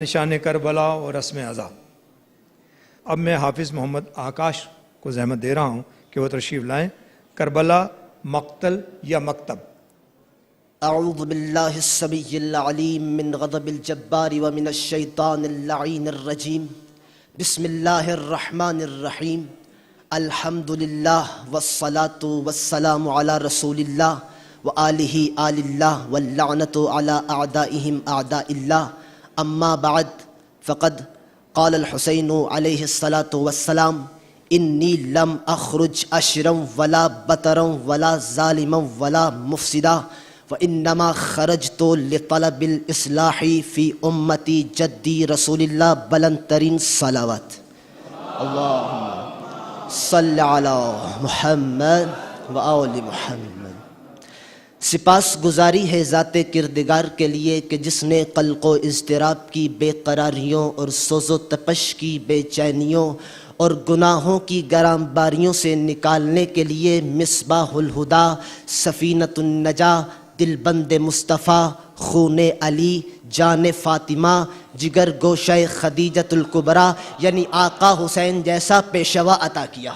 نشان کربلا اور رسم عزا۔ اب میں حافظ محمد آکاش کو زحمت دے رہا ہوں کہ وہ تشریف لائیں۔ کربلا مقتل یا مکتب؟ اعوذ باللہ السمیع العلیم من غضب الجبار ومن الشیطان اللعین الرجیم۔ بسم اللہ الرحمن الرحیم۔ الحمدللہ والصلاة والسلام علی رسول اللہ وآلہ آل اللہ واللعنۃ علی اعدائہم اعداء اللہ۔ اما بعد فقد قال الحسین علیہ الصلاۃ والسلام انی لم اخرج اشرا ولا بطرا ولا ظالما ولا مفسدا وانما خرجت لطلب الاصلاح فی امتی جدی رسول اللہ بلند ترین صلوات۔ اللہم صل علی محمد و آل محمد۔ سپاس گزاری ہے ذات کردگار کے لیے کہ جس نے قلق و اضطراب کی بے قراریوں اور سوز و تپش کی بے چینیوں اور گناہوں کی گرام باریوں سے نکالنے کے لیے مصباح الہدا، سفینۃ النجاہ، دل بند مصطفیٰ، خون علی، جان فاطمہ، جگر گوشہ خدیجۃ الکبریٰ یعنی آقا حسین جیسا پیشوا عطا کیا۔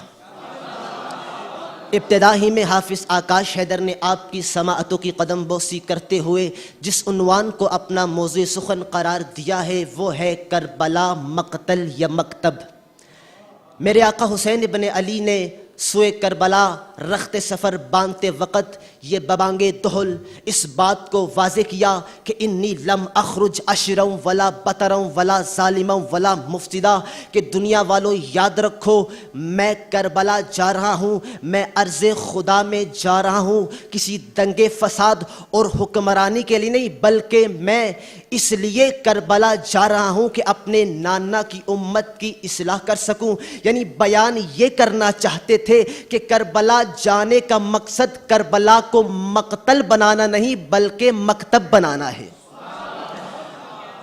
ابتدا ہی میں حافظ آکاش حیدر نے آپ کی سماعتوں کی قدم بوسی کرتے ہوئے جس عنوان کو اپنا موضوع سخن قرار دیا ہے وہ ہے کربلا مقتل یا مکتب۔ میرے آقا حسین ابن علی نے سوئے کربلا رخت سفر باندھتے وقت یہ ببانگ دہل اس بات کو واضح کیا کہ انی لم اخرج اشرا ولا بطرا ولا ظالما ولا مفسدا، کہ دنیا والوں یاد رکھو میں کربلا جا رہا ہوں، میں عرض خدا میں جا رہا ہوں، کسی دنگے فساد اور حکمرانی کے لیے نہیں، بلکہ میں اس لیے کربلا جا رہا ہوں کہ اپنے نانا کی امت کی اصلاح کر سکوں۔ یعنی بیان یہ کرنا چاہتے تھے کہ کربلا جانے کا مقصد کربلا کو مقتل بنانا نہیں بلکہ مکتب بنانا ہے،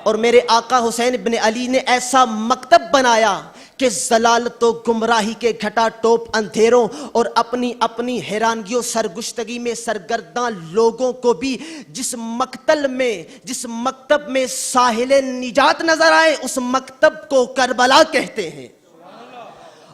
اور میرے آقا حسین ابن علی نے ایسا مکتب بنایا کہ ضلالت و گمراہی کے گھٹا ٹوپ اندھیروں اور اپنی اپنی حیرانگیوں سرگشتگی میں سرگرداں لوگوں کو بھی جس مکتب میں ساحل نجات نظر آئے اس مکتب کو کربلا کہتے ہیں،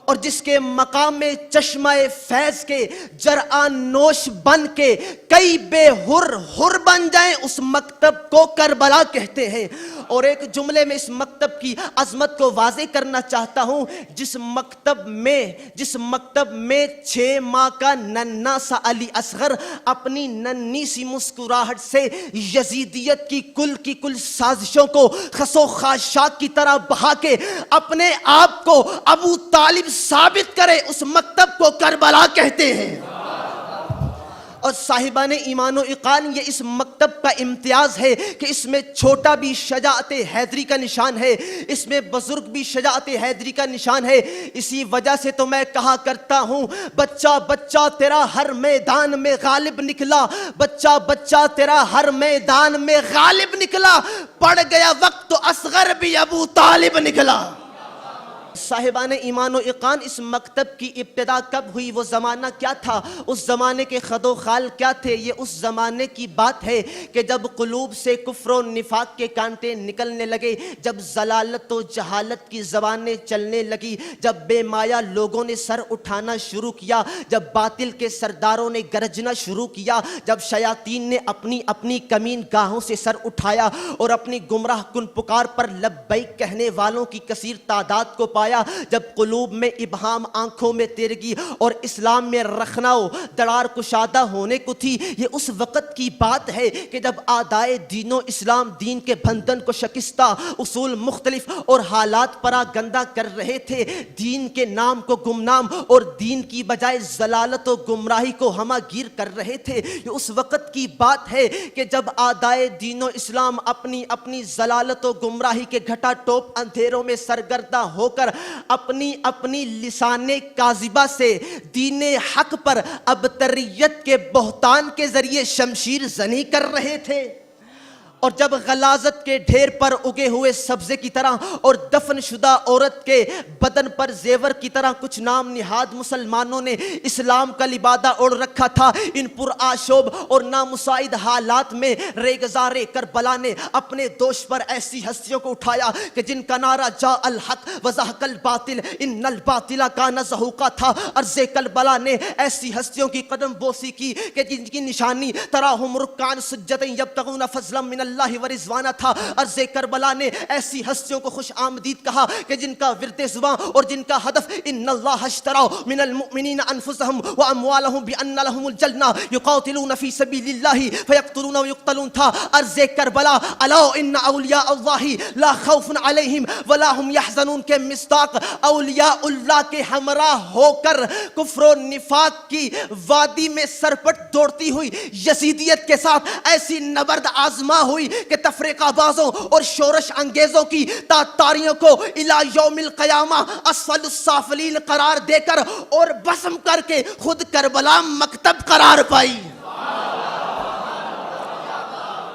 اور جس کے مقام میں چشمہ فیض کے جرعان نوش بن کے کئی بے حر بن جائیں اس مکتب کو کربلا کہتے ہیں۔ اور ایک جملے میں اس مکتب کی عظمت کو واضح کرنا چاہتا ہوں، جس مکتب میں 6 ماہ کا ننھا سا علی اصغر اپنی ننھی سی مسکراہٹ سے یزیدیت کی کل سازشوں کو خس و خاشاک کی طرح بہا کے اپنے آپ کو ابو طالب ثابت کرے اس مکتب کو کربلا کہتے ہیں۔ اور صاحبان ایمان و اقان یہ اس مکتب کا امتیاز ہے کہ اس میں چھوٹا بھی شجاعت حیدری کا نشان ہے، اس میں بزرگ بھی شجاعت حیدری کا نشان ہے۔ اسی وجہ سے تو میں کہا کرتا ہوں بچہ بچہ تیرا ہر میدان میں غالب نکلا، بچہ بچہ تیرا ہر میدان میں غالب نکلا، پڑ گیا وقت تو اصغر بھی ابو طالب نکلا۔ صاحبان ایمان و اقان اس مکتب کی ابتدا کب ہوئی، وہ زمانہ کیا تھا، اس زمانے کے خد و خال کیا تھے؟ یہ اس زمانے کی بات ہے کہ جب قلوب سے کفر و نفاق کے کانٹے نکلنے لگے، جب ضلالت و جہالت کی زبانیں چلنے لگی، جب بے مایا لوگوں نے سر اٹھانا شروع کیا، جب باطل کے سرداروں نے گرجنا شروع کیا، جب شیاطین نے اپنی اپنی کمین گاہوں سے سر اٹھایا اور اپنی گمراہ کن پکار پر لبیک کہنے والوں کی کثیر تعداد کو پایا، جب قلوب میں ابہام، آنکھوں میں تیرگی اور اسلام میں رخناؤ درار کشادہ ہونے کو تھی، یہ اس وقت کی بات ہے کہ جب آدائے دین و اسلام دین کے بندھن کو شکستہ، اصول مختلف اور حالات پراگندہ کر رہے تھے، دین کے نام کو گمنام اور دین کی بجائے ضلالت و گمراہی کو ہمہ گیر کر رہے تھے۔ یہ اس وقت کی بات ہے کہ جب آدائے دین و اسلام اپنی اپنی ضلالت و گمراہی کے گھٹا ٹوپ اندھیروں میں سرگردہ ہو کر اپنی لسان کاذبہ سے دین حق پر ابتریت کے بہتان کے ذریعے شمشیر زنی کر رہے تھے، اور جب غلاظت کے ڈھیر پر اگے ہوئے سبزے کی طرح اور دفن شدہ عورت کے بدن پر زیور کی طرح کچھ نام نہاد مسلمانوں نے اسلام کا لبادہ اوڑھ رکھا تھا، ان پرآشوب اور نامساعد حالات میں ریگزار کربلا نے اپنے دوش پر ایسی ہستیوں کو اٹھایا کہ جن کا نعرہ جاء الحق وزہق الباطل ان الباطل کان زہوقا تھا۔ عرض کربلا نے ایسی ہستیوں کی قدم بوسی کی کہ جن کی نشانی تراہم رکعان سجدًا یبتغون فضلا من اللہ ورضوانہ تھا۔ عرض کربلا نے ایسی ہستیوں کو خوش آمدید کہا کہ جن کا ورد زباں اور جن کا ہدف ان اللہ اشترى من المؤمنین انفسهم واموالهم بان لهم الجنہ یقاتلون فی سبیل اللہ فیقتلون ویقتلون تھا۔ عرض کربلا الا ان اولیاء اللہ لا خوف علیہم ولا هم يحزنون کے مصداق اولیاء اللہ کے ہمراہ ہو کر کفر و نفاق کی وادی میں سرپٹ دوڑتی ہوئی یزیدیت کے ساتھ ایسی نبرد آزما ہوئی کہ تفریقہ بازوں اور شورش انگیزوں کی تاتاریوں کو الی یوم القیامہ اسفل السافلین قرار دے کر اور بسم کر کے خود کربلا مکتب قرار پائی۔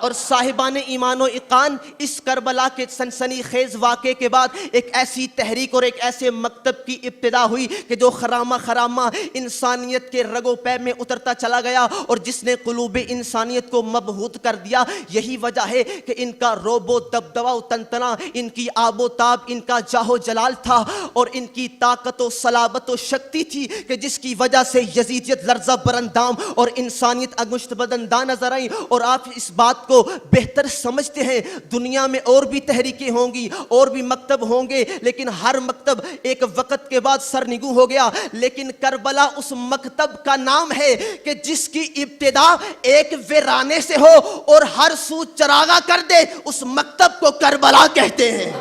اور صاحبان ایمان و ایقان اس کربلا کے سنسنی خیز واقعے کے بعد ایک ایسی تحریک اور ایک ایسے مکتب کی ابتدا ہوئی کہ جو خرامہ خرامہ انسانیت کے رگ و پے میں اترتا چلا گیا اور جس نے قلوب انسانیت کو مبہوت کر دیا۔ یہی وجہ ہے کہ ان کا روب و دبدبہ و تنتنا، ان کی آب و تاب، ان کا جاہ و جلال تھا اور ان کی طاقت و صلابت و شکتی تھی کہ جس کی وجہ سے یزیدیت لرزہ برندام اور انسانیت انگشت بدنداں نظر آئیں۔ اور آپ اس بات کو بہتر سمجھتے ہیں، دنیا میں اور بھی تحریکیں ہوں گی اور بھی مکتب ہوں گے، لیکن ہر مکتب ایک وقت کے بعد سرنگوں ہو گیا، لیکن کربلا اس مکتب کا نام ہے کہ جس کی ابتدا ایک ویرانے سے ہو اور ہر سو چراغا کر دے، اس مکتب کو کربلا کہتے ہیں۔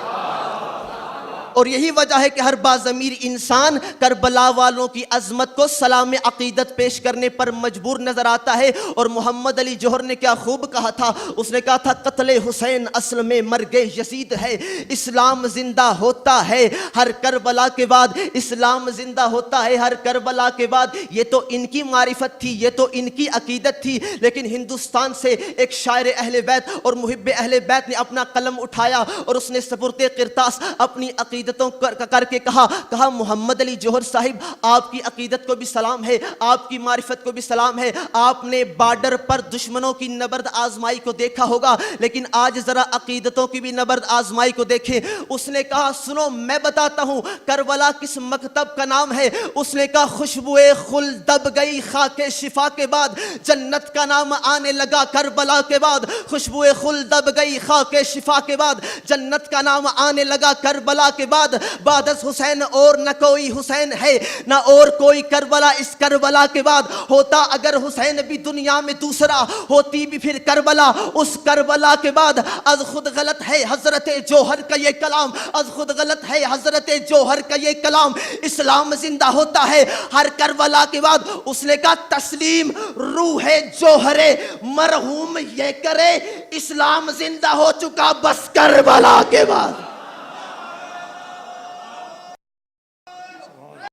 اور یہی وجہ ہے کہ ہر باضمیر انسان کربلا والوں کی عظمت کو سلام عقیدت پیش کرنے پر مجبور نظر آتا ہے۔ اور محمد علی جوہر نے کیا خوب کہا تھا، اس نے کہا تھا قتل حسین اصل میں مرگ یزید ہے، اسلام زندہ ہوتا ہے ہر کربلا کے بعد، اسلام زندہ ہوتا ہے ہر کربلا کے بعد۔ یہ تو ان کی معرفت تھی، یہ تو ان کی عقیدت تھی، لیکن ہندوستان سے ایک شاعر اہل بیت اور محب اہل بیت نے اپنا قلم اٹھایا اور اس نے سپرد قرطاس اپنی عقیدتوں کر کے کہا محمد علی جوہر صاحب، آپ کی عقیدت کو بھی سلام ہے، آپ کی معرفت کو بھی سلام ہے، آپ نے بارڈر پر دشمنوں کی نبرد آزمائی کو دیکھا ہوگا، لیکن آج ذرا عقیدتوں کی بھی نبرد آزمائی کو دیکھیں۔ اس نے کہا سنو میں بتاتا ہوں کربلا کس مکتب کا نام ہے۔ اس نے کہا خوشبوئے خل دب گئی خاک شفا کے بعد، جنت کا نام آنے لگا کربلا کے بعد، خوشبوئے خل دب گئی خاک شفا کے بعد، جنت کا نام آنے لگا کربلا کے بعد از حسین اور نہ کوئی حسین ہے نہ اور کوئی کربلا اس کربلا کے بعد۔ ہوتا اگر حسین بھی دنیا میں دوسرا، ہوتی بھی پھر کربلا اس کربلا کے بعد۔ از خود غلط ہے حضرت جوہر کا یہ کلام، از خود غلط ہے حضرت جوہر کا یہ کلام، اسلام زندہ ہوتا ہے ہر کربلا کے بعد۔ اس نے کہا تسلیم روح جوہر مرحوم یہ کرے، اسلام زندہ ہو چکا بس کربلا کے بعد۔